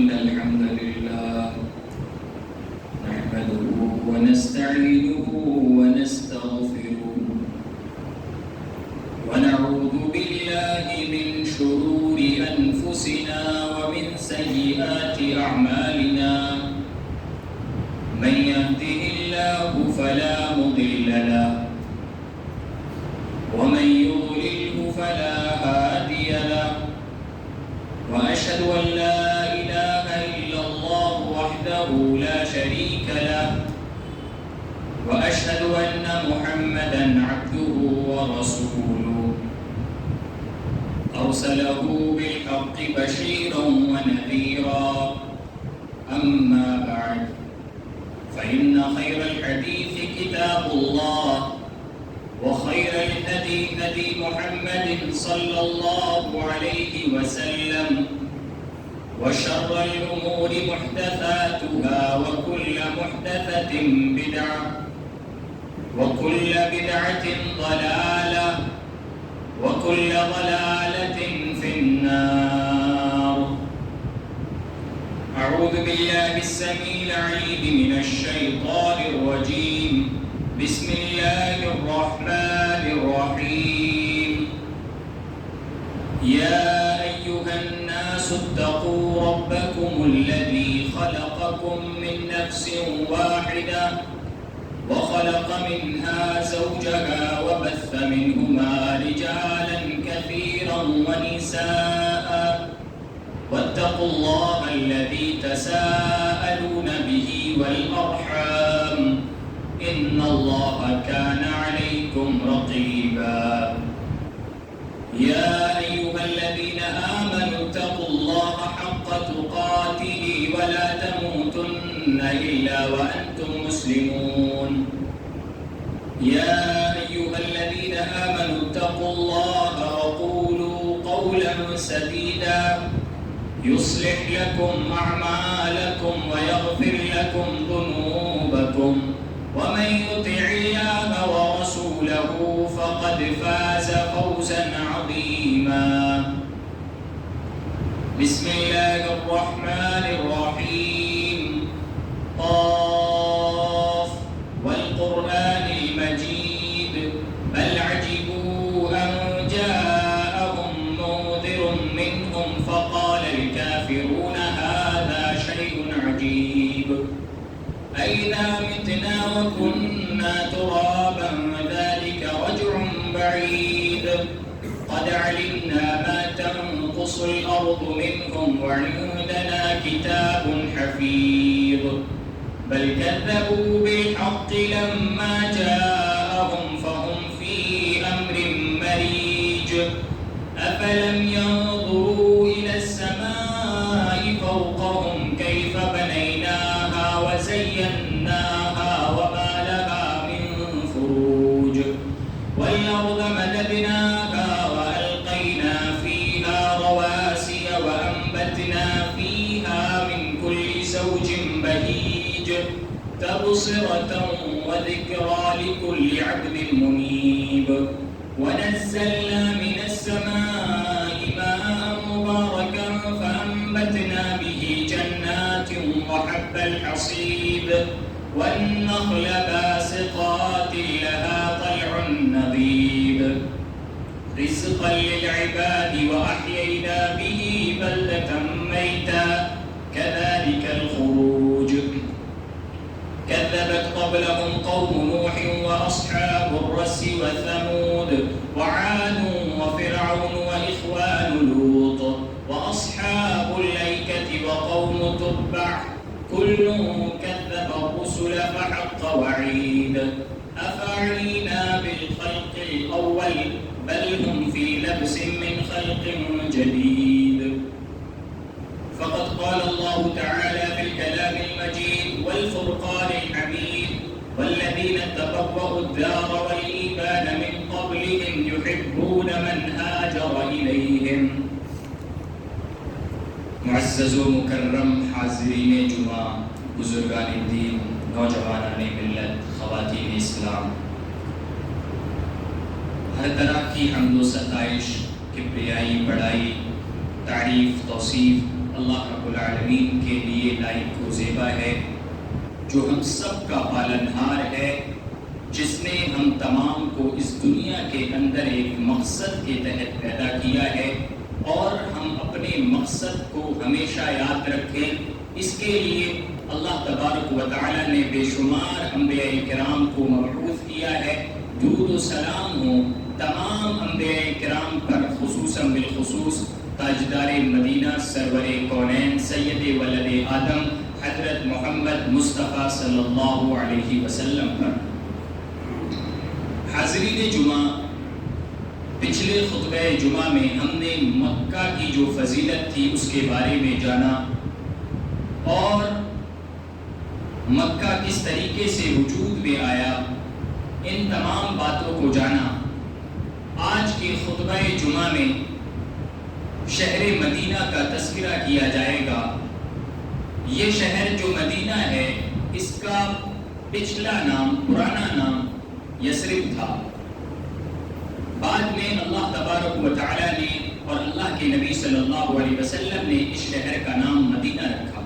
إن الحمد لله نحمده ونستعينه ونستغفره ونعوذ بالله من شرور أنفسنا ومن سيئات أعمالنا من يهده الله فلا مضل له ومن يضلله فلا هادي له وأشهد أن لا إله إلا الله وحده لا شريك له وأشهد أن محمدًا عبده ورسوله أرسله بالحق بشيرًا ونذيرًا أما بعد فإن خير الحديث كتاب الله وخير الهدي هدي محمد صلى الله عليه وسلم وشر الأمور محدثاتها وكل محدثة بدعة وكل بدعة ضلالة وكل ضلالة في النار. أعوذ بالله السميع العليم من الشيطان الرجيم. بسم الله الرحمن الرحيم. يا أيها الناس اتقوا ربكم الذي خلقكم من نفس واحدة وخلق منها زوجها وبث منهما رجالا كثيرا ونساء واتقوا الله الذي تساءلون به والأرحام إن الله كان عليكم رقيبا. يا أيها الذين آمنوا اتقوا الله حق تقاته ولا تموتن إلا وأنتم مسلمون. يا أيها الذين آمنوا اتقوا الله وقولوا قولا سديدا يصلح لكم أعمالكم ويغفر لكم ذنوبكم ومن يطع الله ورسوله فقد فاز فوزا عظيما. بسم الله الرحمن الرحيم. قاف والقرآن المجيد بل عجبوا أن جاءهم منذر منهم فقال الكافرون هذا شيء عجيب أئذا متنا وكنا ترابا ذلك رجع بعيد قد علمنا ما تنقص الأرض منهم وعندنا كتاب حفيظ بل كذبوا بالحق لما جاءهم فهم في أمر مريج أفلم ينظروا إلى السماء فوقهم كيف بنيناها وزيناها وما لها من فروج والأرض مددناها وألقينا فيها رواسي وأنبتنا فيها من كل زوج بهيج تبصرة وذكرى لكل عبد منيب ونزلنا من السماء ماء مباركا فأنبتنا به جنات وحب الحصيد والنخل باسقات لها طلع نضيد رزقا للعباد وأحيينا به بلدة ميتا كذلك الخروج. كذبت قبلهم قوم نوح وأصحاب الرس وثمود وعاد وفرعون وإخوان لوط وأصحاب الأيكة وقوم تبع كل كذب الرسل فحق وعيد أفعينا بالخلق الأول بل هم في لبس من خلق جديد. فقد قال الله تعالى في الكلام المجيد والفرقان الحميد والذين تبوأوا الدار والإيمان من قبلهم يحبون من هاجر إليهم. معزز و مکرم حاضرین جمعہ، بزرگان دین، نوجوانان ملت، خواتین اسلام، ہر طرح کی حمد و ستائش، کبریائی، بڑائی، تعریف، توصیف اللہ رب العالمین کے لیے لائق و زیبا ہے، جو ہم سب کا پالنہار ہے، جس نے ہم تمام کو اس دنیا کے اندر ایک مقصد کے تحت پیدا کیا ہے، اور ہم اپنے مقصد کو ہمیشہ یاد رکھیں۔ اس کے لیے اللہ تبارک و تعالیٰ نے بے شمار انبیاء کرام کو مبعوث کیا ہے۔ درود و سلام ہو تمام انبیاء کرام پر، خصوصاً بالخصوص تاجدار مدینہ سرور کونین سید ولد آدم حضرت محمد مصطفیٰ صلی اللہ علیہ وسلم پر۔ حاضرین جمعہ، پچھلے خطبہ جمعہ میں ہم نے مکہ کی جو فضیلت تھی اس کے بارے میں جانا، اور مکہ کس طریقے سے وجود میں آیا، ان تمام باتوں کو جانا۔ آج کے خطبہ جمعہ میں شہر مدینہ کا تذکرہ کیا جائے گا۔ یہ شہر جو مدینہ ہے، اس کا پچھلا نام، پرانا نام یثرب تھا۔ بعد میں اللہ تبارک و تعالیٰ نے اور اللہ کے نبی صلی اللہ علیہ وسلم نے اس شہر کا نام مدینہ رکھا۔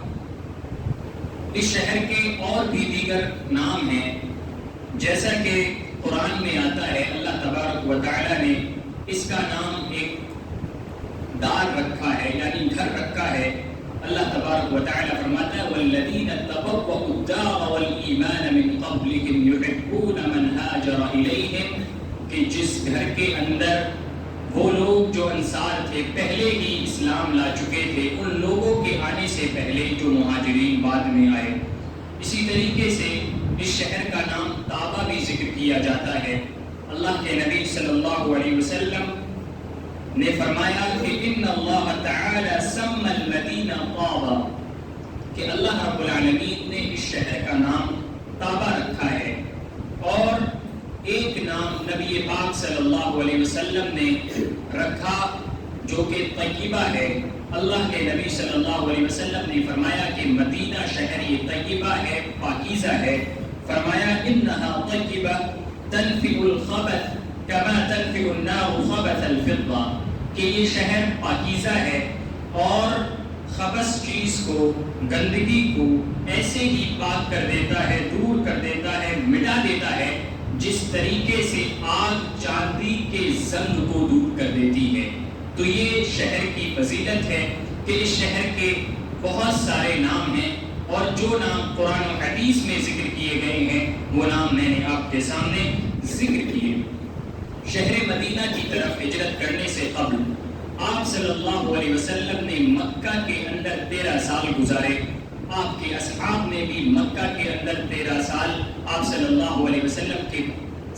اس شہر کے اور بھی دیگر نام ہیں، جیسا کہ قرآن میں آتا ہے، اللہ تبارک و تعالیٰ نے اس کا نام ایک دار رکھا ہے، یعنی گھر رکھا ہے۔ اللہ تبارک و تعالیٰ فرماتا ہے وَالَّذِينَ تَبَوَّءُوا الدَّارَ وَالْإِيمَانَ مِنْ قَبْلِهِمْ يُحِبُّونَ مَنْ هَاجَرَ إِلَيْهِمْ، کہ جس گھر کے اندر وہ لوگ جو انصار تھے، پہلے ہی اسلام لا چکے تھے، ان لوگوں کے آنے سے پہلے جو مہاجرین بعد میں آئے۔ اسی طریقے سے اس شہر کا نام طابہ بھی ذکر کیا جاتا ہے۔ اللہ کے نبی صلی اللہ علیہ وسلم نے فرمایا کہ ان اللہ تعالی سمى المدینہ طابہ، کہ اللہ رب العالمین نے اس شہر کا نام طابہ رکھا ہے۔ اور ایک نام نبی پاک صلی اللہ علیہ وسلم نے رکھا جو کہ طیبہ ہے۔ اللہ کے نبی صلی اللہ علیہ وسلم نے فرمایا کہ مدینہ شہر یہ طیبہ ہے، پاکیزہ ہے۔ فرمایا انہا طیبہ تنفع الخبث کما تنفع النار خبث الفضہ، کہ یہ شہر پاکیزہ ہے اور خبث چیز کو، گندگی کو ایسے ہی پاک کر دیتا ہے، دور کر دیتا ہے، مٹا دیتا ہے، جس طریقے سے آگ چاندی کے زنگ کو دور کر دیتی ہے۔ تو یہ شہر کی فضیلت ہے کہ اس شہر کے بہت سارے نام ہیں، اور جو نام قرآن و حدیث میں ذکر کیے گئے ہیں وہ نام میں نے آپ کے سامنے ذکر کیے۔ شہر مدینہ کی طرف ہجرت کرنے سے قبل آپ صلی اللہ علیہ وسلم نے مکہ کے اندر 13 سال گزارے۔ آپ کے اصحاب نے بھی مکہ کے اندر 13 سال آپ صلی اللہ علیہ وسلم کے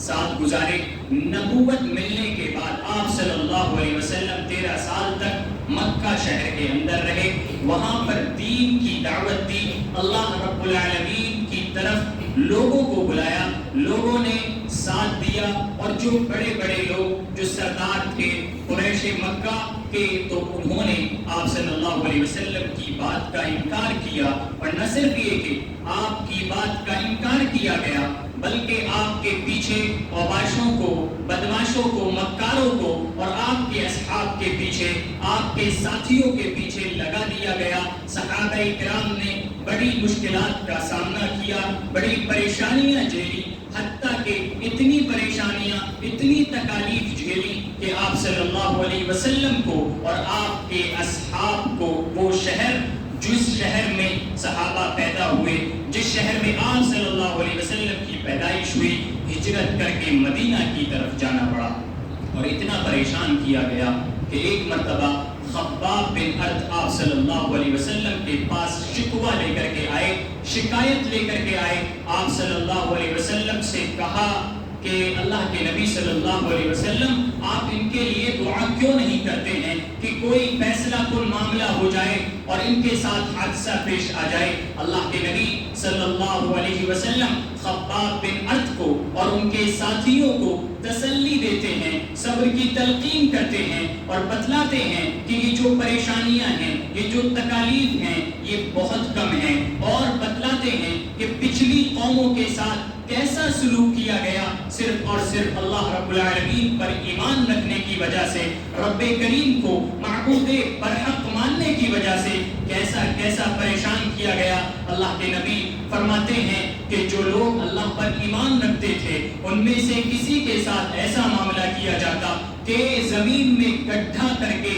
ساتھ گزارے۔ نبوت ملنے کے بعد آپ صلی اللہ علیہ وسلم 13 سال تک مکہ شہر کے اندر رہے، وہاں پر دین کی دعوت دی، اللہ رب العالمین کی طرف لوگوں کو بلایا، لوگوں نے ساتھ دیا، اور جو بڑے بڑے لوگ جو سردار تھے قریش مکہ کے، تو انہوں نے آپ صلی اللہ علیہ وسلم کی بات کا انکار کیا، اور نہ صرف یہ کہ آپ کی بات کا انکار کیا گیا بلکہ آپ کے پیچھے اوباشوں کو، بدماشوں کو، مکاروں کو، اور آپ کے اصحاب کے پیچھے، آپ کے ساتھیوں کے پیچھے لگا دیا گیا۔ صحابہ کرام نے بڑی مشکلات کا سامنا کیا، بڑی پریشانیاں جھیلی، حتیٰ کہ اتنی پریشانیاں، اتنی تکالیف جھیلی کہ آپ صلی اللہ علیہ وسلم کو اور آپ کے اصحاب کو وہ شہر، جس شہر میں صحابہ پیدا ہوئے، جس شہر میں آپ صلی اللہ علیہ وسلم کی پیدائش ہوئی، ہجرت کر کے مدینہ کی طرف جانا پڑا۔ اور اتنا پریشان کیا گیا کہ ایک مرتبہ خباب بن ارد آپ صلی اللہ علیہ وسلم کے پاس شکوہ لے کر کے آئے، شکایت لے کر کے آئے، آپ صلی اللہ علیہ وسلم سے کہا کہ اللہ کے نبی صلی اللہ علیہ وسلم آپ ان کے لیے دعا کیوں نہیں کرتے ہیں کہ کوئی فیصلہ کن معاملہ ہو جائے اور ان کے ساتھ حادثہ پیش آ جائے۔ اللہ کے نبی صلی اللہ علیہ وسلم خباب بن ارد کو اور ان کے ساتھیوں کو تسلی دیتے ہیں، صبر کی تلقین کرتے ہیں، اور بتلاتے ہیں کہ یہ جو پریشانیاں ہیں، یہ جو تکالیف ہیں، یہ بہت کم ہیں، اور بتلاتے ہیں کہ پچھلی قوموں کے ساتھ کیسا سلوک کیا گیا، صرف اور صرف اللہ رب العالمین پر ایمان رکھنے کی وجہ سے، رب کریم کو معبود برحق ماننے کی وجہ سے کیسا کیسا پریشان کیا گیا۔ اللہ کے نبی فرماتے ہیں کہ جو لوگ اللہ پر ایمان رکھتے تھے ان میں سے کسی کے ساتھ ایسا معاملہ کیا جاتا کہ زمین میں گڈھا کر کے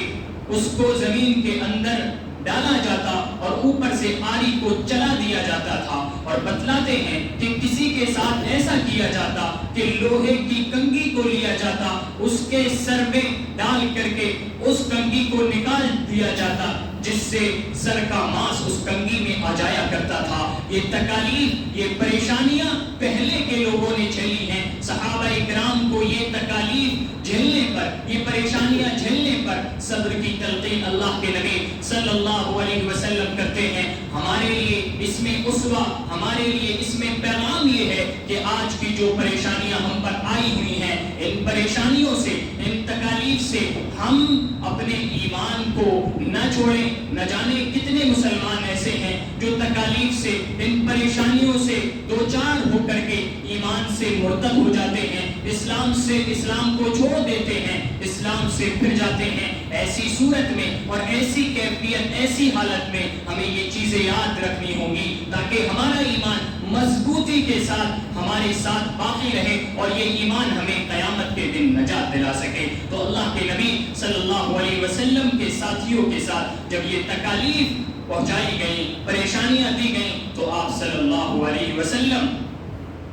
اس کو زمین کے اندر ڈالا جاتا اور اوپر سے آری کو چلا دیا جاتا تھا، اور بتلاتے ہیں کہ کسی کے ساتھ ایسا کیا جاتا کہ لوہے کی کنگھی کو لیا جاتا، اس کے سر میں ڈال کر کے اس کنگھی کو نکال دیا جاتا جس سے سر کا ماس اس کنگھی میں آ جایا کرتا تھا۔ یہ تکالیف، یہ پریشانیاں پہلے کے لوگوں نے جھیلی ہیں۔ صحابہ کرام کو یہ تکالیف جھیلنے پر، یہ پریشانیاں جھیلنے پر صبر کی تلقین اللہ کے نبی صلی اللہ علیہ وسلم کرتے ہیں۔ ہمارے لیے اس میں اسوہ، ہمارے لیے اس میں پیغام یہ ہے کہ آج کی جو پریشانیاں ہم پر آئی ہوئی ہیں، ان پریشانیوں سے، ان تکالیف سے ہم اپنے ایمان کو نہ چھوڑیں۔ نہ جانے کتنے مسلمان ایسے ہیں جو تکالیف سے، ان پریشانیوں سے دوچار ہو کر کے ایمان سے مرتد ہو جاتے ہیں، اسلام کو چھوڑ دیتے ہیں، اسلام سے پھر جاتے ہیں۔ ایسی صورت میں اور ایسی کیفیت، ایسی حالت میں ہمیں یہ چیزیں یاد رکھنی ہوں گی تاکہ ہمارا ایمان مضبوطی کے ساتھ ہمارے ساتھ باقی رہے اور یہ ایمان ہمیں قیامت کے دن نجات دلا سکے۔ تو اللہ کے نبی صلی اللہ علیہ وسلم کے ساتھیوں کے ساتھ جب یہ تکالیف پہنچائی گئی، پریشانیاں دی گئیں، تو آپ صلی اللہ علیہ وسلم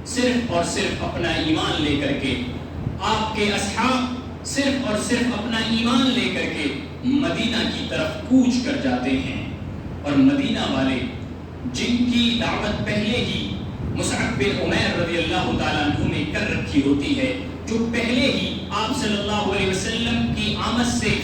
صرف اور صرف اپنا ایمان لے کر کے، آپ کے اصحاب صرف اور صرف اپنا ایمان لے کر کے مدینہ کی طرف کوچ کر جاتے ہیں۔ اور مدینہ والے جن کی دعوت پہلے ہی مصعب بن عمیر رضی اللہ تعالیٰ عنہ نے کر رکھی ہوتی ہے، جو پہلے ہی آپ صلی اللہ علیہ وسلم کی آمد سے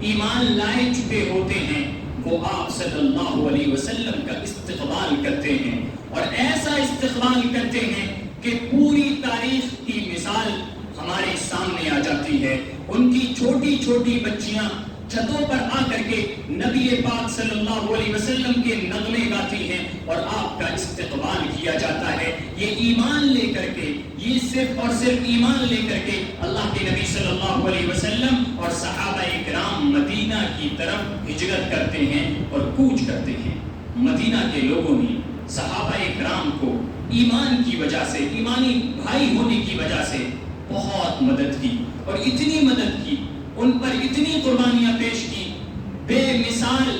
ایمان لائے چکے ہوتے ہیں، وہ آپ صلی اللہ علیہ وسلم کا استقبال کرتے ہیں، اور ایسا استقبال کرتے ہیں کہ پوری تاریخ کی مثال ہمارے سامنے آ جاتی ہے۔ ان کی چھوٹی چھوٹی بچیاں چھتوں پر آ کر کے نبی پاک صلی اللہ علیہ وسلم کے نغمے گاتی ہیں اور آپ کا استقبال کیا جاتا ہے۔ یہ ایمان لے کر کے، یہ صرف اور صرف ایمان لے کر کے اللہ کے نبی صلی اللہ علیہ وسلم اور صحابہ کرام مدینہ کی طرف ہجرت کرتے ہیں اور کوچ کرتے ہیں۔ مدینہ کے لوگوں نے صحابہ کرام کو ایمان کی وجہ سے، ایمانی بھائی ہونے کی وجہ سے بہت مدد کی، اور اتنی مدد کی، ان پر اتنی قربانیاں پیش کی، بے مثال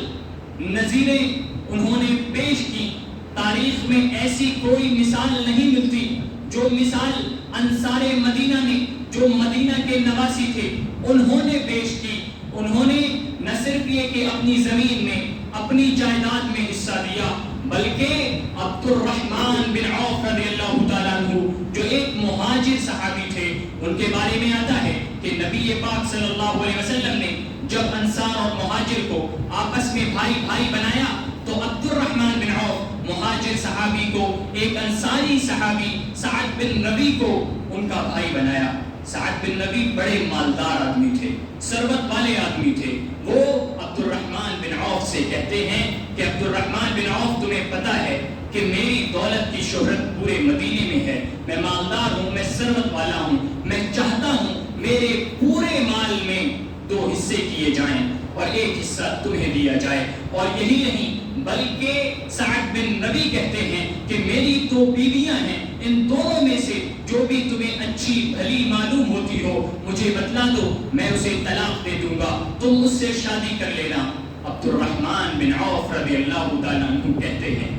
نظیریں انہوں نے پیش کی۔ تاریخ میں ایسی کوئی مثال نہیں ملتی جو مثال انصار مدینہ نے، جو مدینہ کے نواسی تھے، انہوں نے پیش کی۔ انہوں نے نہ صرف یہ کہ اپنی زمین میں، اپنی جائیداد میں حصہ دیا، بلکہ عبد الرحمن بن عوف رضی اللہ تعالیٰ عنہ جو ایک مہاجر صحابی تھے، ان کے بارے میں آتا ہے کہ نبی پاک صلی اللہ علیہ وسلم نے جب انصار اور مہاجر کو آپس میں بھائی بھائی بنایا تو عبد الرحمن بن عوف مہاجر صحابی کو ایک انصاری صحابی سعد بن ربی کو ان کا بھائی بنایا۔ سعد بن ربی بڑے مالدار آدمی تھے، ثروت والے آدمی تھے۔ وہ عبد الرحمن بن عوف سے کہتے ہیں کہ عبد الرحمن بن عوف، تمہیں پتہ ہے کہ میری دولت کی شہرت پورے مدینے میں ہے، میں مالدار ہوں، میں ثروت والا ہوں، میں چاہتا ہوں میرے پورے مال میں 2 حصے کیے جائیں اور 1 حصہ تمہیں دیا جائے۔ اور یہی نہیں بلکہ سعد بن ربی کہتے ہیں کہ میری 2 بیویاں ہیں، ان دونوں میں سے جو بھی تمہیں اچھی بھلی معلوم ہوتی ہو مجھے بتلا دو، میں اسے طلاق دے دوں گا، تم اس سے شادی کر لینا۔ عبد الرحمن بن عوف رضی اللہ تعالیٰ عنہ کہتے ہیں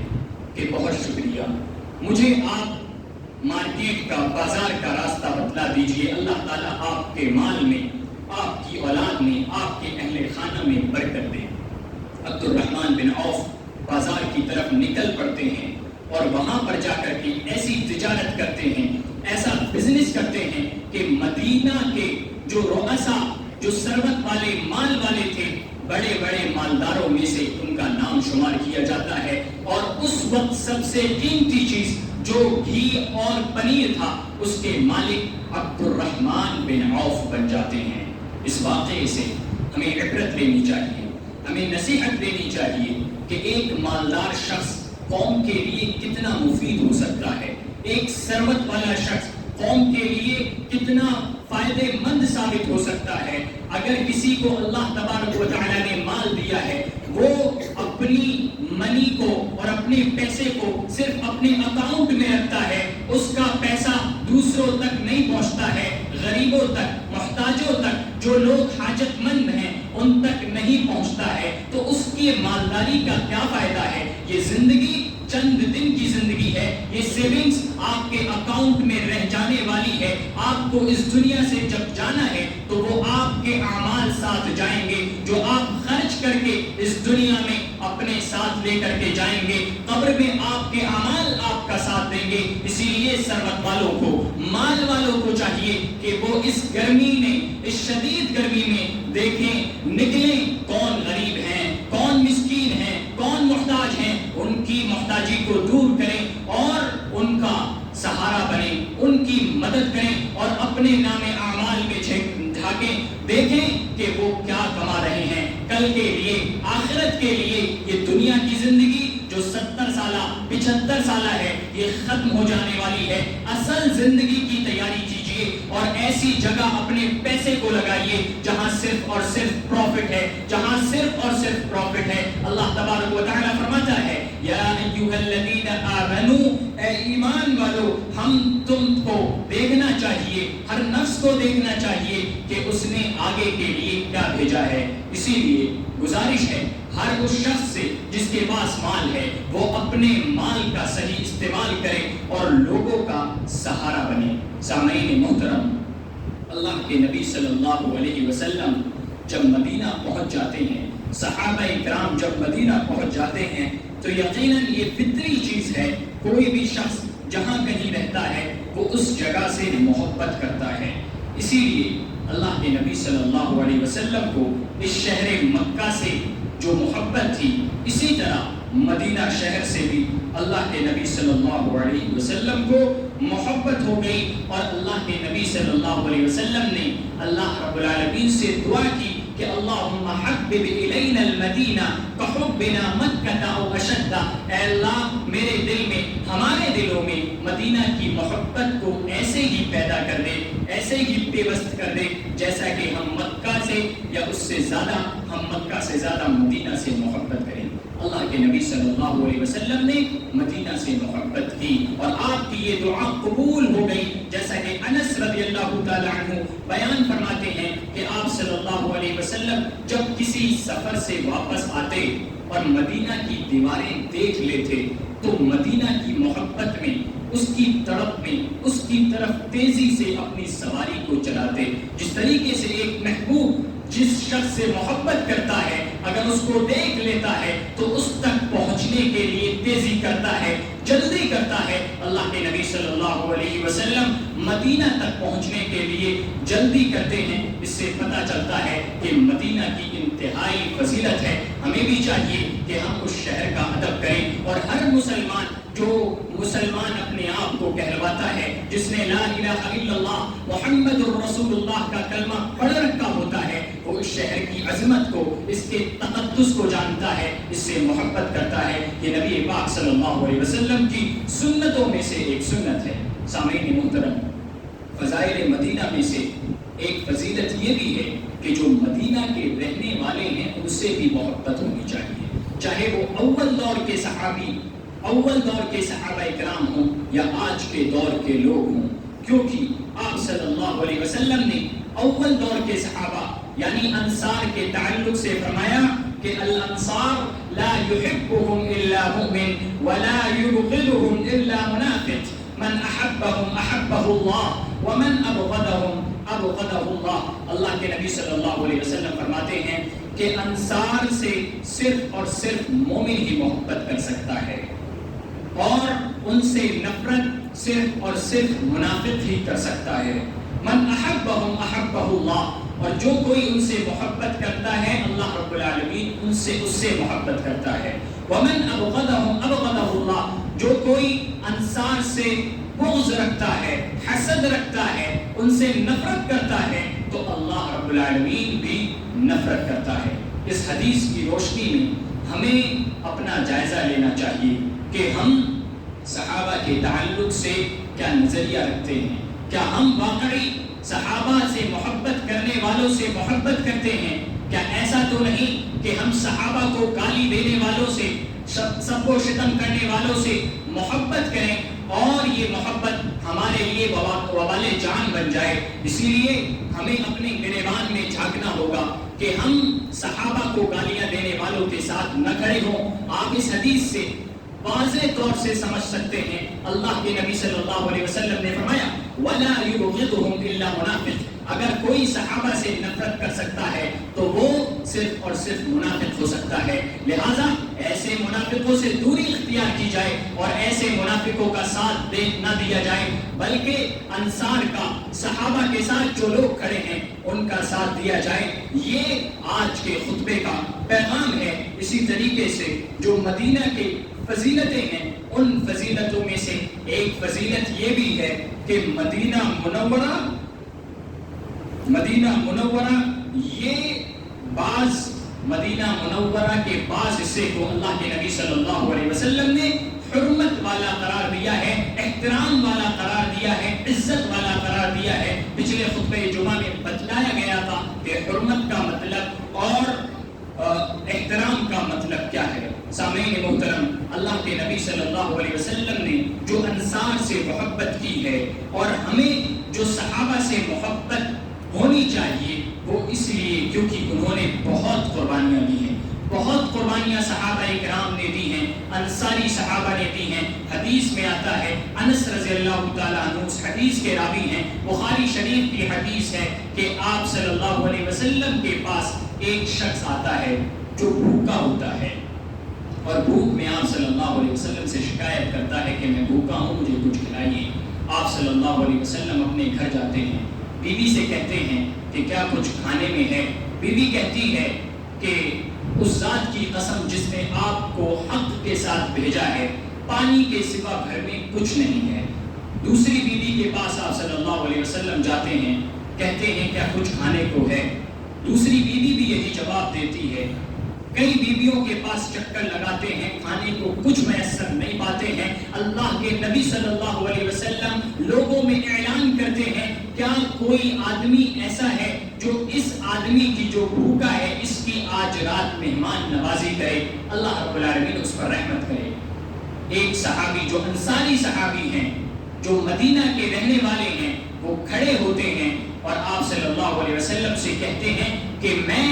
کہ بہت شکریہ، مجھے آپ مارکیٹ کا، بازار کا راستہ بتلا دیجئے، اللہ تعالیٰ آپ کے مال میں، آپ کی اولاد میں، آپ کے اہل خانہ میں برکت دے۔ عبد الرحمن بن عوف بازار کی طرف نکل پڑتے ہیں اور وہاں پر جا کر کے ایسی تجارت کرتے ہیں، ایسا بزنس کرتے ہیں کہ مدینہ کے جو رؤساء، جو ثروت والے، مال والے تھے، بڑے بڑے مالداروں میں سے ان کا نام شمار کیا جاتا ہے۔ اور اس وقت سب سے قیمتی چیز جو گھی اور پنیر تھا، اس کے مالک عبد الرحمن بن عوف بن جاتے ہیں۔ اس واقعے سے ہمیں عبرت لینی چاہیے، ہمیں نصیحت لینی چاہیے کہ ایک مالدار شخص قوم کے لیے کتنا مفید ہو سکتا ہے، ایک ثروت والا شخص قوم کے لیے کتنا فائدے مند ثابت ہو سکتا ہے۔ اگر کسی کو اللہ تبارک و تعالیٰ نے مال دیا ہے، وہ اپنی منی کو اور اپنے پیسے کو صرف اپنے اکاؤنٹ میں رکھتا ہے، اس کا پیسہ دوسروں تک نہیں پہنچتا ہے، غریبوں تک، محتاجوں تک، جو لوگ حاجت مند ہیں ان تک نہیں پہنچتا ہے، تو اس کی مالداری کا کیا فائدہ ہے؟ یہ زندگی چند دن کی زندگی ہے، یہ سیونگز آپ کے اکاؤنٹ میں رہ جانے والی ہے۔ آپ کو اس دنیا سے جب جانا ہے تو وہ آپ کے اعمال ساتھ جائیں گے جو آپ خرچ کر کے اس دنیا میں اپنے ساتھ لے کر کے جائیں گے۔ قبر میں آپ کے اعمال آپ کا ساتھ دیں گے۔ اسی لیے ثروت والوں کو، مال والوں کو چاہیے کہ وہ اس گرمی میں، اس شدید گرمی میں دیکھیں، نکلیں کون غریب ہیں، کون مسکین ہیں، کون محتاج ہیں، ان کی محتاجی کو دور کریں اور ان کا سہارا بنیں، ان کی مدد کریں اور اپنے نام اعمال میں جھانکیں، دیکھیں کہ وہ کیا کما رہے ہیں کل کے لیے، آخرت کے لیے۔ یہ دنیا کی زندگی جو 70 سالہ 75 سالہ ہے، یہ ختم ہو جانے والی ہے۔ اصل زندگی کی تیاری کیجئے اور ایسی جگہ اپنے پیسے کو لگائیے جہاں صرف اور صرف پروفٹ ہے، جہاں صرف اور صرف پروفٹ ہے۔ اللہ تبارک و تعالیٰ فرماتا ہے، یا ایھا الذین آمنوا، اے ایمان والو، ہم تم کو دیکھنا چاہیے، ہر نفس کو دیکھنا چاہیے کہ اس نے آگے کے لیے کیا بھیجا ہے۔ اسی لیے گزارش ہے ہر اس شخص سے جس کے پاس مال ہے، وہ اپنے مال کا صحیح استعمال کرے اور لوگوں کا سہارا بنے۔ سامعین محترم، اللہ کے نبی صلی اللہ علیہ وسلم جب مدینہ پہنچ جاتے ہیں، صحابہ کرام جب مدینہ پہنچ جاتے ہیں تو یقیناً یہ فطری چیز ہے، کوئی بھی شخص جہاں کہیں رہتا ہے وہ اس جگہ سے محبت کرتا ہے۔ اسی لیے اللہ کے نبی صلی اللہ علیہ وسلم کو اس شہر مکہ سے جو محبت تھی، اسی طرح مدینہ شہر سے بھی اللہ کے نبی صلی اللہ علیہ وسلم کو محبت ہو گئی، اور اللہ کے نبی صلی اللہ علیہ وسلم نے اللہ رب العالمین سے دعا کی کہ اللہم حبب الینا المدینہ کحبنا مکہ او اشد۔ اے اللہ، میرے دل میں، ہمارے دلوں میں مدینہ کی محبت کو ایسے ہی پیدا کر دے، ایسے ہی پیوست کر دے جیسا کہ ہم مکہ سے یا اس سے زیادہ، ہم مکہ سے زیادہ مدینہ سے محبت کریں۔ اللہ کے نبی صلی اللہ علیہ وسلم نے مدینہ سے محبت کی اور آپ کی یہ دعا قبول ہو گئی، جیسا کہ انس رضی اللہ تعالی عنہ بیان فرماتے ہیں کہ آپ صلی اللہ علیہ وسلم جب کسی سفر سے واپس آتے اور مدینہ کی دیواریں دیکھ لیتے تو مدینہ کی محبت میں، اس کی تڑپ میں، اس کی طرف تیزی سے اپنی سواری کو چلاتے۔ جس طریقے سے ایک محبوب جس شخص سے محبت کرتا ہے اگر اس کو دیکھ لیتا ہے تو اس تک پہنچنے کے لیے تیزی کرتا ہے، جلدی کرتا ہے۔ اللہ کے نبی صلی اللہ علیہ وسلم مدینہ تک پہنچنے کے لیے جلدی کرتے ہیں۔ اس سے پتہ چلتا ہے کہ مدینہ کی انتہائی فضیلت ہے۔ ہمیں بھی چاہیے کہ ہم اس شہر کا ادب کریں، اور ہر مسلمان جو مسلمان اپنے آپ کو کہلواتا ہے، جس نے لا الہ الا اللہ محمد الرسول اللہ کا کلمہ پڑھ رکھا ہوتا ہے، وہ اس شہر کی عظمت کو، اس کے تقدس کو جانتا ہے، اس سے محبت کرتا ہے۔ یہ نبی پاک صلی اللہ علیہ وسلم کی سنتوں میں سے ایک سنت ہے۔ سامعین محترم، فضائل مدینہ میں سے ایک فضیلت یہ بھی ہے کہ جو مدینہ کے رہنے والے ہیں ان سے بھی محبت ہونی چاہیے، چاہے وہ اول دور کے صحابی، اول دور کے صحابہ کرام ہوں یا آج کے دور کے لوگ ہوں، کیونکہ آپ صلی اللہ علیہ وسلم نے اول دور کے صحابہ یعنی انصار کے تعلق سے فرمایا کہ الانصار لا يحبهم الا مؤمن ولا يبغضهم الا منافق، من احبهم احبه الله ومن ابغضهم ابغضه الله۔ اللہ کے نبی صلی اللہ علیہ وسلم فرماتے ہیں کہ انصار سے صرف اور صرف مومن ہی محبت کر سکتا ہے، اور ان سے نفرت صرف اور صرف منافق ہی کر سکتا ہے۔ من احبهم احبه اللہ، اور جو کوئی ان سے محبت کرتا ہے اللہ رب العالمین ان سے اس سے محبت کرتا ہے۔ ومن ابغضهم ابغضه اللہ، جو کوئی انصار سے بغض رکھتا ہے، حسد رکھتا ہے، ان سے نفرت کرتا ہے تو اللہ رب العالمین بھی نفرت کرتا ہے۔ اس حدیث کی روشنی میں ہمیں اپنا جائزہ لینا چاہیے کہ ہم صحابہ کے تعلق سے کیا نظریہ رکھتے ہیں، کیا ہم واقعی صحابہ سے محبت کرنے والوں سے محبت کرتے ہیں، کیا ایسا تو نہیں کہ ہم صحابہ کو گالی دینے والوں سے، سب کو شتم کرنے والوں سے محبت کریں اور یہ محبت ہمارے لیے وبال جان بن جائے؟ اسی لیے ہمیں اپنے گریبان میں جھانکنا ہوگا کہ ہم صحابہ کو گالیاں دینے والوں کے ساتھ نہ کھڑے ہوں۔ آپ اس حدیث سے واضح طور سے سمجھ سکتے ہیں، اللہ کے نبی صلی اللہ علیہ وسلم نے فرمایا وَلَا يُبْغِضُهُمْ إِلَّا مُنَافِقٌ، اگر کوئی صحابہ سے نفرت کر سکتا ہے تو وہ صرف اور صرف منافق ہو سکتا ہے۔ لہٰذا ایسے منافقوں سے دوری اختیار کی جائے اور ایسے منافقوں کا ساتھ نہ دیا جائے، بلکہ انصار کا، صحابہ کے ساتھ جو لوگ کھڑے ہیں ان کا ساتھ دیا جائے۔ یہ آج کے خطبے کا پیغام ہے۔ اسی طریقے سے جو مدینہ کے فضیلتیں ہیں، ان فضیلتوں میں سے ایک فضیلت یہ بھی ہے کہ مدینہ منورہ مدینہ منورہ کے بعض حصے کو اللہ کے نبی صلی اللہ علیہ وسلم نے حرمت والا قرار دیا ہے، احترام والا قرار دیا ہے، عزت والا قرار دیا ہے۔ پچھلے خطبہ جمعہ میں بتلایا گیا تھا کہ حرمت کا مطلب اور احترام کا مطلب کیا ہے۔ سامعین محترم، اللہ کے نبی صلی اللہ علیہ وسلم نے جو انصار سے محبت کی ہے اور ہمیں جو صحابہ سے محبت ہونی چاہیے وہ اس لیے کیونکہ انہوں نے بہت قربانیاں دی ہیں، بہت قربانیاں صحابہ کرام نے دی ہیں، انصاری صحابہ نے دی ہیں۔ حدیث میں آتا ہے، انس رضی اللہ تعالیٰ عنہ اس حدیث کے راوی ہیں، بخاری شریف کی حدیث ہے کہ آپ صلی اللہ علیہ وسلم کے پاس ایک شخص آتا ہے جو بھوکا ہوتا ہے اور بھوک میں آپ صلی اللہ علیہ وسلم سے شکایت کرتا ہے کہ میں بھوکا ہوں، مجھے کچھ کھلائیے۔ آپ صلی اللہ علیہ وسلم اپنے گھر جاتے ہیں، بیوی سے کہتے ہیں کہ کیا کچھ کھانے میں ہے؟ بیوی کہتی ہے کہ اس ذات کی قسم جس نے آپ کو حق کے ساتھ بھیجا ہے، پانی کے سوا گھر میں کچھ نہیں ہے۔ دوسری بیوی کے پاس آپ صلی اللہ علیہ وسلم جاتے ہیں، کہتے ہیں کیا کچھ کھانے کو ہے؟ دوسری بیوی بھی یہی جواب دیتی ہے۔ کئی بیویوں کے پاس چکر لگاتے ہیں، کھانے کو کچھ میسر نہیں پاتے ہیں۔ اللہ کے نبی صلی اللہ علیہ وسلم لوگوں میں اعلان کرتے ہیں، کیا کوئی آدمی ایسا ہے جو اس آدمی کی جو بھوکا ہے اس کی آج رات مہمان نوازی کرے، اللہ رب العالمین اس پر رحمت کرے۔ ایک صحابی جو انصاری صحابی ہیں، جو مدینہ کے رہنے والے ہیں، وہ کھڑے ہوتے ہیں اور آپ صلی اللہ علیہ وسلم سے کہتے ہیں کہ میں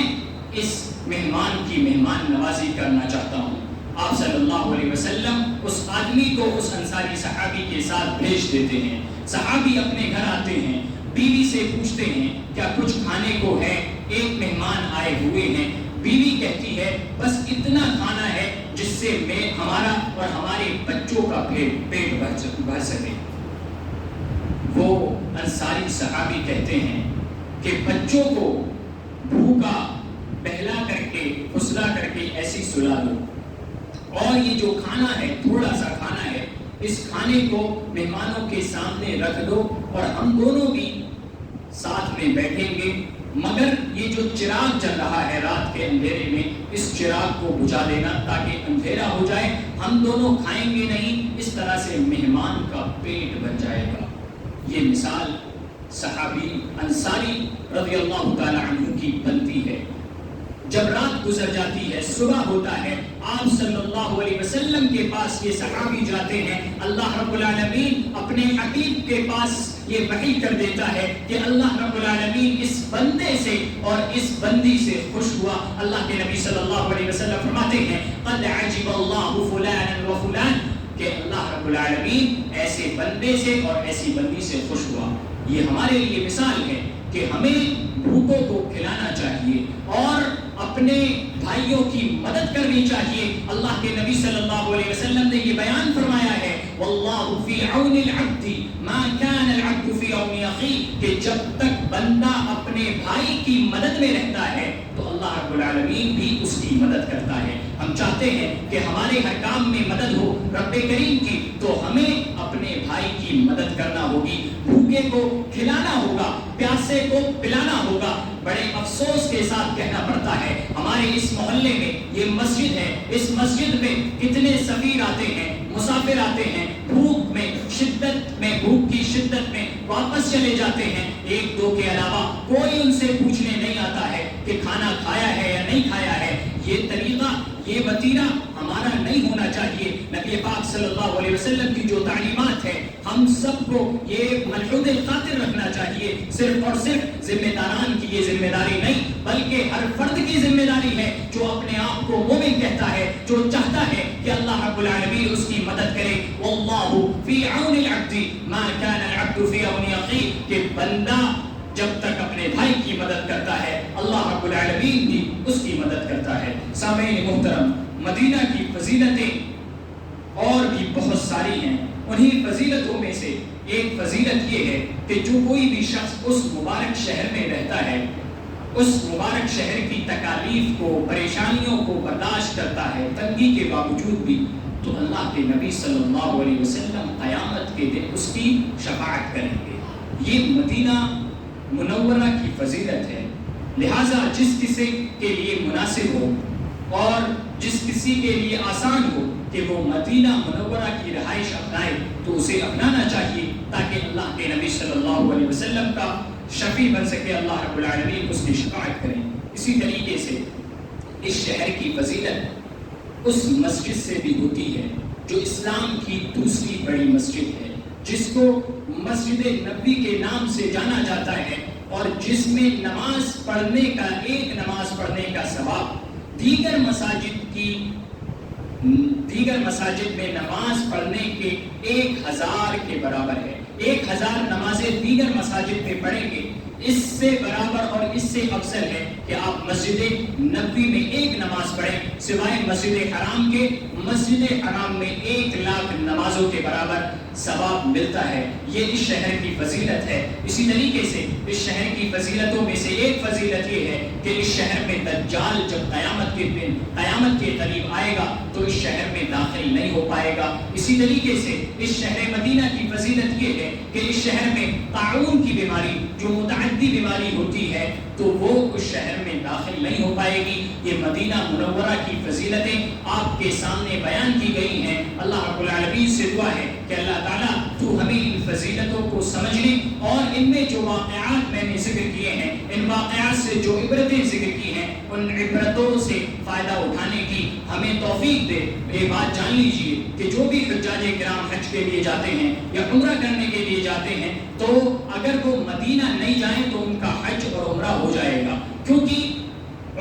اس مہمان کی مہمان نوازی کرنا چاہتا ہوں۔ آپ صلی اللہ علیہ وسلم اس آدمی کو اس انصاری صحابی کے ساتھ بھیج دیتے ہیں۔ صحابی اپنے گھر آتے ہیں، بیوی سے پوچھتے ہیں کیا کچھ کھانے کو ہے؟ ایک مہمان آئے ہوئے ہیں۔ بیوی کہتی ہے بس اتنا کھانا ہے جس سے میں ہمارا اور ہمارے بچوں کا پیٹ بھر سکے۔ وہ انصاری صحابی کہتے ہیں کہ بچوں کو بھوکا بہلا کر کے فسلا کر کے ایسی سلا دو، اور یہ جو کھانا ہے تھوڑا سا کھانا ہے، اس کھانے کو مہمانوں کے سامنے رکھ دو اور ہم دونوں بھی ساتھ میں بیٹھیں گے، مگر یہ جو چراغ جل رہا ہے رات کے اندھیرے میں، اس چراغ کو بجھا دینا تاکہ اندھیرا ہو جائے، ہم دونوں کھائیں گے نہیں، اس طرح سے مہمان کا پیٹ بن جائے گا۔ یہ مثال صحابی انصاری رضی اللہ تعالی عنہ کی بنتی ہے۔ جب رات گزر جاتی ہے، صبح ہوتا ہے، آپ صلی اللہ علیہ وسلم کے پاس یہ صحابی جاتے ہیں، اللہ رب العالمین اپنے حبیب کے پاس یہ وحی کر دیتا ہے کہ اللہ رب العالمین اس بندے سے اور اس بندی سے خوش ہوا۔ اللہ کے نبی صلی اللہ علیہ وسلم فرماتے ہیں قد عجب اللہ فلانا و فلان، کہ اللہ رب العالمین ایسے بندے سے اور ایسی بندی سے خوش ہوا۔ یہ ہمارے لیے مثال ہے کہ ہمیں بھوکوں کو کھلانا چاہیے اور اپنے بھائیوں کی مدد کرنی چاہیے۔ اللہ کے نبی صلی اللہ علیہ وسلم نے یہ بیان فرمایا ہے واللہ فی عون العبد ما کان العبد فی عون اخیہ، کہ جب تک بندہ اپنے بھائی کی مدد میں رہتا ہے تو اللہ رب العالمین بھی اس کی مدد کرتا ہے۔ ہم چاہتے ہیں کہ ہمارے ہر کام میں مدد ہو رب کریم کی، تو ہمیں اپنے بھائی کی مدد کرنا ہوگی، بھوکے کو کھلانا ہوگا، پیاسے کو پلانا ہوگا۔ بڑے افسوس کے ساتھ کہنا پڑتا ہے ہمارے اس محلے میں یہ مسجد ہے، اس مسجد میں کتنے سفیر آتے ہیں، مسافر آتے ہیں، بھوک کی شدت میں واپس چلے جاتے ہیں، ایک دو کے علاوہ کوئی ان سے پوچھنے نہیں آتا ہے کہ کھانا کھایا ہے یا نہیں کھایا ہے۔ یہ طریقہ، یہ وتیرہ ہمارا نہیں ہونا چاہیے۔ نبی پاک صلی اللہ علیہ وسلم کی جو تعلیمات ہے، ہم سب کو یہ ملحوظ خاطر رکھنا چاہیے۔ صرف اور صرف ذمہ داران کی یہ ذمہ داری نہیں، بلکہ ہر فرد کی ذمہ داری ہے جو اپنے آپ کو مومن کہتا ہے، جو چاہتا ہے کہ اللہ رب العالمین اس کی مدد کرے۔ واللہ فی عون العبد ما کان العبد فی عون اخیہ، کہ بندہ جب تک اپنے بھائی کی مدد کرتا ہے، اللہ رب العالمین بھی اس کی مدد کرتا ہے۔ سامعین محترم، مدینہ کی فضیلتیں اور بھی بہت ساری ہیں۔ انہی فضیلتوں میں سے ایک فضیلت یہ ہے کہ جو کوئی بھی شخص اس مبارک شہر میں رہتا ہے، اس مبارک شہر کی تکالیف کو، پریشانیوں کو برداشت کرتا ہے تنگی کے باوجود بھی، تو اللہ کے نبی صلی اللہ علیہ وسلم قیامت کے دن اس کی شفاعت کریں گے۔ یہ مدینہ منورہ کی فضیلت ہے۔ لہٰذا جس کسی کے لیے مناسب ہو اور جس کسی کے لیے آسان ہو کہ وہ مدینہ منورہ کی رہائش اپنائے تو اسے اپنانا چاہیے، تاکہ اللہ کے نبی صلی اللہ علیہ وسلم کا شفیع بن سکے، اللہ رب العالمین اس کی شفاعت کریں۔ اسی طریقے سے اس شہر کی فضیلت اس مسجد سے بھی ہوتی ہے جو اسلام کی دوسری بڑی مسجد ہے، جس کو مسجد نبوی کے نام سے جانا جاتا ہے، اور جس میں نماز پڑھنے کا، ایک نماز پڑھنے کا ثواب دیگر مساجد میں نماز پڑھنے کے 1000 کے برابر ہے۔ 1000 نمازیں دیگر مساجد میں پڑھیں گے، اس سے برابر اور اس سے افضل ہے کہ آپ مسجد نبوی میں ایک نماز پڑھیں، سوائے مسجد حرام کے۔ مسجد حرام میں 1,00,000 نمازوں کے برابر ثواب ملتا ہے۔ یہ اس شہر کی فضیلت ہے۔ اسی طریقے سے اس شہر کی فضیلتوں میں سے ایک فضیلت یہ ہے کہ اس شہر میں دجال جب قیامت کے قریب آئے گا تو اس شہر میں داخل نہیں ہو پائے گا۔ اسی طریقے سے اس شہر مدینہ کی فضیلت یہ ہے کہ اس شہر میں طاعون کی بیماری، جو متعدی بیماری ہوتی ہے، تو وہ اس شہر میں داخل نہیں ہو پائے گی۔ یہ مدینہ منورہ کی فضیلتیں آپ کے سامنے بیان کی گئی ہیں۔ اللہ رب العالمین سے دعا ہے کہ اللہ تعالیٰ تو ہمیں ان فضیلتوں کو سمجھنے اور ان میں جو واقعات میں نے ذکر کیے ہیں، ان واقعات سے جو عبرتیں ذکر کی ہیں، ان عبرتوں سے فائدہ اٹھانے کی ہمیں توفیق دے۔ یہ بات جان لیجئے کہ جو بھی حجاج کرام حج کے لیے جاتے ہیں یا عمرہ کرنے کے لیے جاتے ہیں، تو اگر وہ مدینہ نہیں جائیں تو ان کا حج اور عمرہ ہو جائے گا، کیونکہ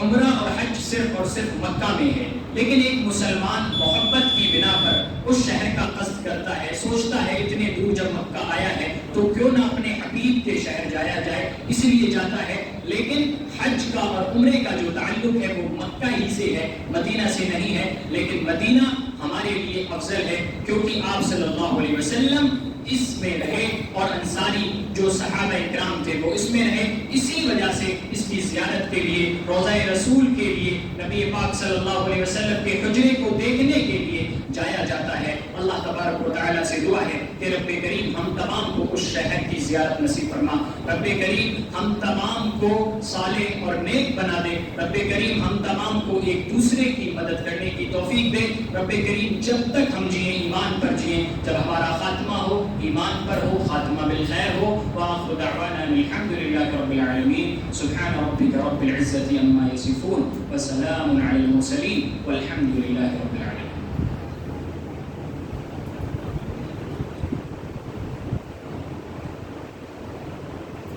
عمرہ اور حج صرف اور صرف مکہ میں ہے۔ لیکن ایک مسلمان محبت کی بنا پر اس شہر کا قصد کرتا ہے، سوچتا ہے اتنے دور جب مکہ آیا ہے تو کیوں نہ اپنے حبیب کے شہر جایا جائے، اس لیے جاتا ہے۔ لیکن حج کا اور عمرے کا جو تعلق ہے وہ مکہ ہی سے ہے، مدینہ سے نہیں ہے۔ لیکن مدینہ ہمارے لیے افضل ہے کیونکہ آپ صلی اللہ علیہ وسلم اس میں رہے اور انصاری جو صحابہ اکرام تھے وہ اس میں رہے۔ اسی وجہ سے اس کی زیارت کے لیے، روضہ رسول کے لیے، نبی پاک صلی اللہ علیہ وسلم کے حجرے کو دیکھنے کے لیے جایا جاتا ہے۔ اللہ تبارک و تعالیٰ سے دعا ہے کہ رب کریم ہم تمام کو اس شہر کی زیارت نصیب فرما۔ رب کریم ہم تمام کو صالح اور نیک بنا دے۔ رب کریم ہم تمام کو ایک دوسرے کی مدد کرنے کی توفیق دے۔ رب کریم جب تک ہم جئیں ایمان پر جئیں، جب ہمارا خاتمہ ہو ایمان پر ہو، خاتمہ بالخیر ہو۔ وآخر دعوانا الحمدللہ رب العالمین۔ سبحان ربک رب العزة عما یصفون وسلام علی المرسلین والحمدللہ رب العالمین۔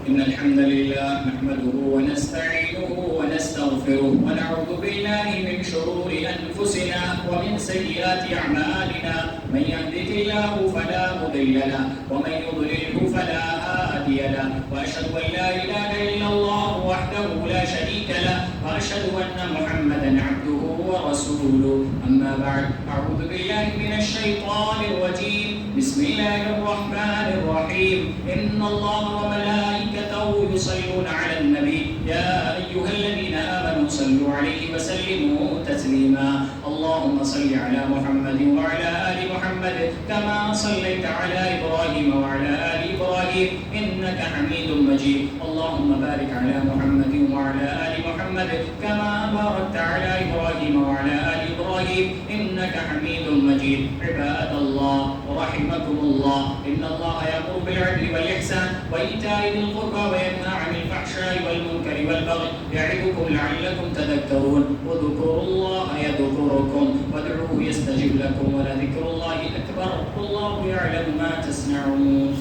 إن الحمد لله نحمده ونستعينه ونستغفره ونعوذ بالله من شرور أنفسنا ومن سيئات أعمالنا، من يهده الله فلا مضل له ومن يضلله فلا هادي له، وأشهد أن لا إله إلا الله وحده لا شريك له، وأشهد أن محمدا عبده ورسوله. أما بعد، أعوذ بالله من الشيطان الرجيم. بسم الله الرحمن الرحيم. إن الله وملائكته يصلون على النبي يا أيها الذين آمنوا صلوا عليه وسلموا تسليما. اللهم صل على محمد وعلى آل محمد كما صليت على إبراهيم وعلى آل إبراهيم إنك حميد مجيد. اللهم بارك على محمد وعلى آل محمد كما باركت على إبراهيم وعلى آل إبراهيم إنك حميد مجيد. عباد الله رحمة رحمكم الله إن الله يأمر بالعدل والإحسان وإيتاء ذي القربى وينهى عن الفحشاء والمنكر والبغي يعظكم لعلكم تذكرون واذكروا الله يذكركم وادعوه يستجب لكم ولذكر الله أكبر والله يعلم ما تصنعون